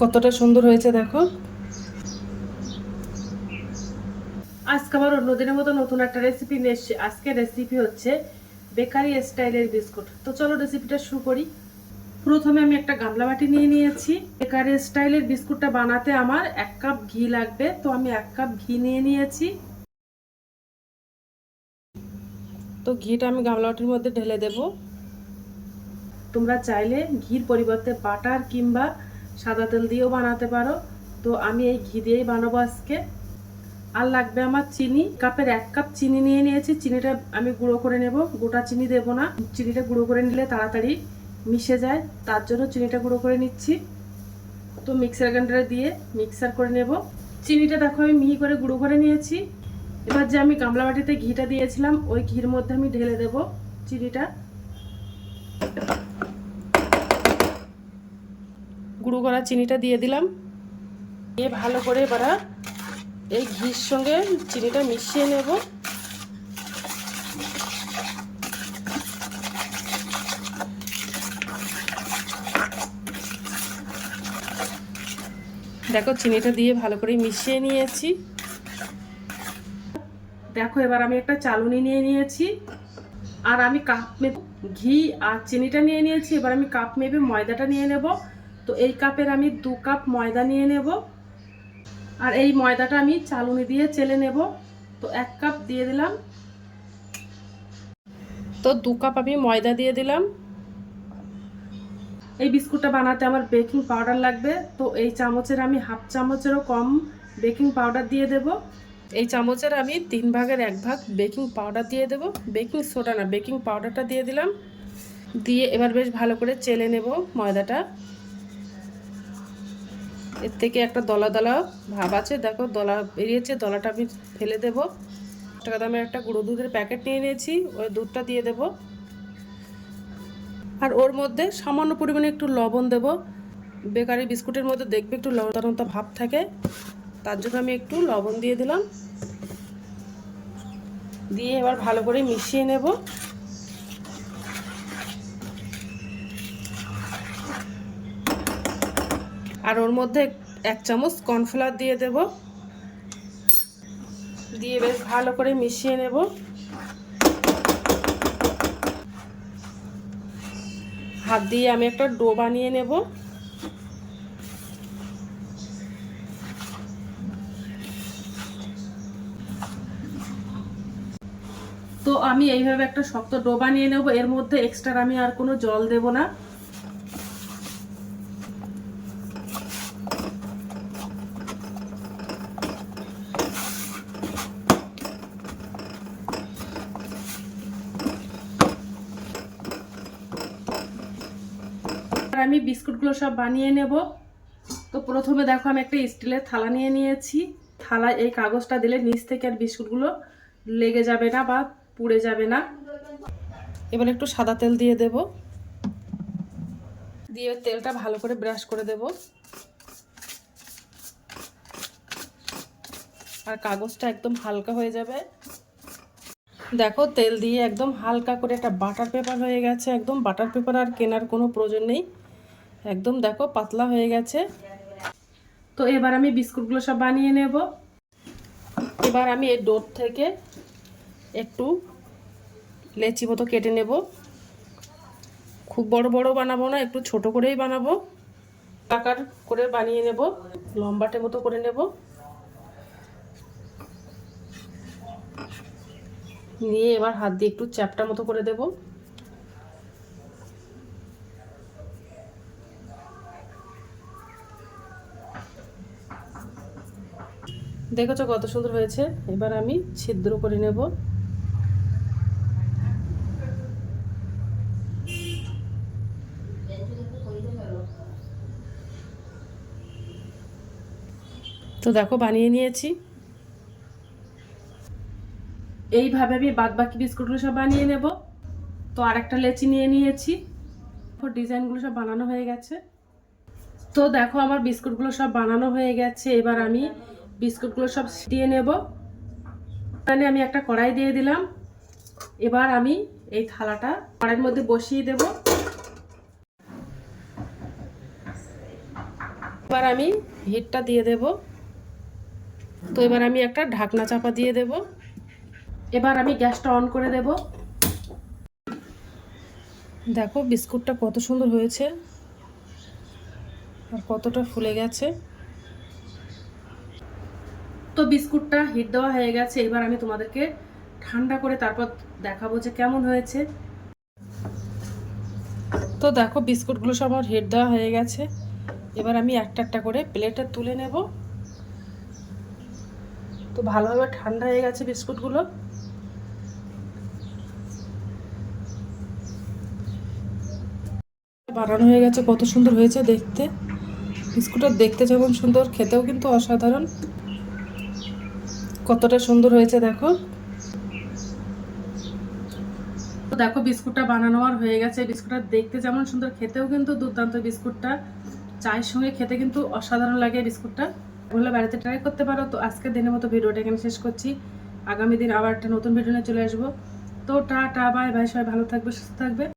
কতটা সুন্দর হয়েছে দেখো। আজকে আবার অন্যদিনের মতো নতুন একটা রেসিপি নিয়ে এসেছি। আজকে রেসিপি হচ্ছে বেকারি স্টাইলের বিস্কুট। তো চলো রেসিপিটা শুরু করি। প্রথমে আমি একটা গামলা বাটি নিয়ে নিয়েছি। বেকারি স্টাইলের বিস্কুটটা বানাতে আমার 1 কাপ ঘি লাগবে, তো আমি 1 কাপ ঘি নিয়ে নিয়েছি। তো ঘিটা আমি গামলা বাটির মধ্যে ঢেলে দেব। তোমরা চাইলে ঘির পরিবর্তে বাটার কিংবা সাদা তেল দিয়েও বানাতে পারো। তো আমি এই ঘি দিয়েই বানাবো আজকে। আর লাগবে আমার চিনি। কাপের 1 কাপ চিনি নিয়ে নিয়েছি। চিনিটা আমি গুঁড়ো করে নেব, গোটা চিনি দেব না। চিনিটা গুঁড়ো করে নিলে তাড়াতাড়ি মিশে যায়, তার জন্য চিনিটা গুঁড়ো করে নিচ্ছি। তো মিক্সার গ্রাইন্ডারে দিয়ে মিক্সার করে নেব। চিনিটা দেখো আমি মিহি করে গুঁড়ো করে নিয়েছি। এবার যে আমি গামলা বাটিতে ঘিটা দিয়েছিলাম ওই ঘির মধ্যে আমি ঢেলে দেব চিনিটা। গুঁড়ো করা চিনিটা দিয়ে দিলাম। দিয়ে ভালো করে এবার এই ঘির সঙ্গে চিনিটা মিশিয়ে নেব। দেখো চিনিটা দিয়ে ভালো করে মিশিয়ে নিয়েছি। দেখো এবার আমি একটা চালুনি নিয়ে নিয়েছি, আর আমি কাপ মেপে ঘি আর চিনিটা নিয়ে নিয়েছি। এবার আমি কাপ মেপে ময়দাটা নিয়ে নেব। তো এই কাপের আমি 2 কাপ ময়দা নিয়ে নেব, আর এই ময়দাটা আমি চালুনি দিয়ে চেলে নেব। তো 1 কাপ দিয়ে দিলাম। তো 2 কাপ আমি ময়দা দিয়ে দিলাম। এই বিস্কুটটা বানাতে আমার বেকিং পাউডার লাগবে। তো এই চামচের আমি 1/2 চামচেরও কম বেকিং পাউডার দিয়ে দেব। এই চামচের আমি 3 ভাগের 1 ভাগ বেকিং পাউডার দিয়ে দেব। বেকিং সোডা না, বেকিং পাউডারটা দিয়ে দিলাম। দিয়ে এবার বেশ ভালো করে চেলে নেব ময়দাটা। এর থেকে একটা দলা দলা ভাব আছে, দেখো দলা বেরিয়েছে। দলাটা আমি ফেলে দেব। টাকা দামের একটা গুঁড়ো দুধের প্যাকেট নিয়ে নিয়েছি, ওই দুধটা দিয়ে দেব। আর ওর মধ্যে সামান্য পরিমাণে একটু লবণ দেব। বেকারি বিস্কুটের মধ্যে দেখবে একটু লবণতা ভাব থাকে, তার জন্য আমি একটু লবণ দিয়ে দিলাম। দিয়ে এবার ভালো করে মিশিয়ে নেব। আর ওর মধ্যে 1 চামচ কর্নফ্লাওয়ার দিয়ে দেব। দিয়ে বেশ ভালো করে মিশিয়ে নেব। হাত দিয়ে আমি একটা ডো বানিয়ে নেব। তো আমি এইভাবে একটা শক্ত ডো বানিয়ে নেব। এর মধ্যে এক্সট্রা আমি আর কোনো জল দেব না। আর আমি বিস্কুটগুলো সব বানিয়ে নেব। তো প্রথমে দেখো আমি একটা স্টিলের থালা নিয়ে নিয়েছি। থালায় এই কাগজটা দিলে নিচ থেকে আর বিস্কুটগুলো লেগে যাবে না বা পুড়ে যাবে না। এবার একটু সাদা তেল দিয়ে দেব। দিয়ে তেলটা ভালো করে ব্রাশ করে দেব। আর কাগজটা একদম হালকা হয়ে যাবে। দেখো তেল দিয়ে একদম হালকা করে একটা বাটার পেপার হয়ে গেছে। একদম বাটার পেপার আর কেনার কোনো প্রয়োজন নেই, একদম দেখো পাতলা হয়ে গেছে। তো এবার আমি বিস্কুটগুলো সব বানিয়ে নেব। এবার আমি এই ডো থেকে একটু লেচি মতো কেটে নেব। খুব বড় বড় বানাবো না, একটু ছোট করেই বানাবো। আকার করে বানিয়ে নেব, লম্বাটে মতো করে নেব। নিয়ে এবার হাত দিয়ে একটু চ্যাপটা মতো করে দেব। দেখেছো কত সুন্দর হয়েছে। এবার আমি ছিদ্র করে নেব। তো দেখো বানিয়ে নিয়েছি। এইভাবে আমি বাদ বাকি বিস্কুটগুলো সব বানিয়ে নেব। তো আরেকটা লেচি নিয়ে নিয়েছি। ডিজাইনগুলো সব বানানো হয়ে গেছে। তো দেখো আমার বিস্কুটগুলো সব বানানো হয়ে গেছে। এবার আমি বিস্কুটগুলো সব দিয়ে নেব। এখানে আমি একটা কড়াই দিয়ে দিলাম। এবার আমি এই থালাটা কড়াইয়ের মধ্যে বসিয়ে দেব। এবার আমি হিটটা দিয়ে দেব। তো এবার আমি একটা ঢাকনা চাপা দিয়ে দেব। এবার আমি গ্যাসটা অন করে দেব। দেখো বিস্কুটটা কত সুন্দর হয়েছে আর কতটা ফুলে গেছে। তো বিস্কুটটা হিট দেওয়া হয়ে গেছে। এবার আমি তোমাদেরকে ঠান্ডা করে তারপর দেখাবো যে কেমন হয়েছে। তো দেখো বিস্কুটগুলো সব আমার হিট দেওয়া হয়ে গেছে। এবার আমি একটা একটা করে প্লেটে তুলে নেব। তো ভালোভাবে ঠান্ডা হয়ে গেছে বিস্কুটগুলো। বানানো হয়ে গেছে, কত সুন্দর হয়েছে দেখতে। বিস্কুটটা দেখতে যেমন সুন্দর, খেতেও কিন্তু অসাধারণ। কতটা সুন্দর হয়েছে দেখো। তো দেখো বিস্কুটটা বানানো আর হয়ে গেছে। বিস্কুটটা দেখতে যেমন সুন্দর, খেতেও কিন্তু দুর্দান্ত। বিস্কুটটা চায়ের সঙ্গে খেতে কিন্তু অসাধারণ লাগে বিস্কুটটা। বললে বাড়িতে ট্রাই করতে পারো। তো আজকের দিনের মতো ভিডিওটা এখানে শেষ করছি। আগামী দিন আবার একটা নতুন ভিডিও নিয়ে চলে আসবো। তো টাটা বাই বাই, সবাই ভালো থাকবে, সুস্থ থাকবে।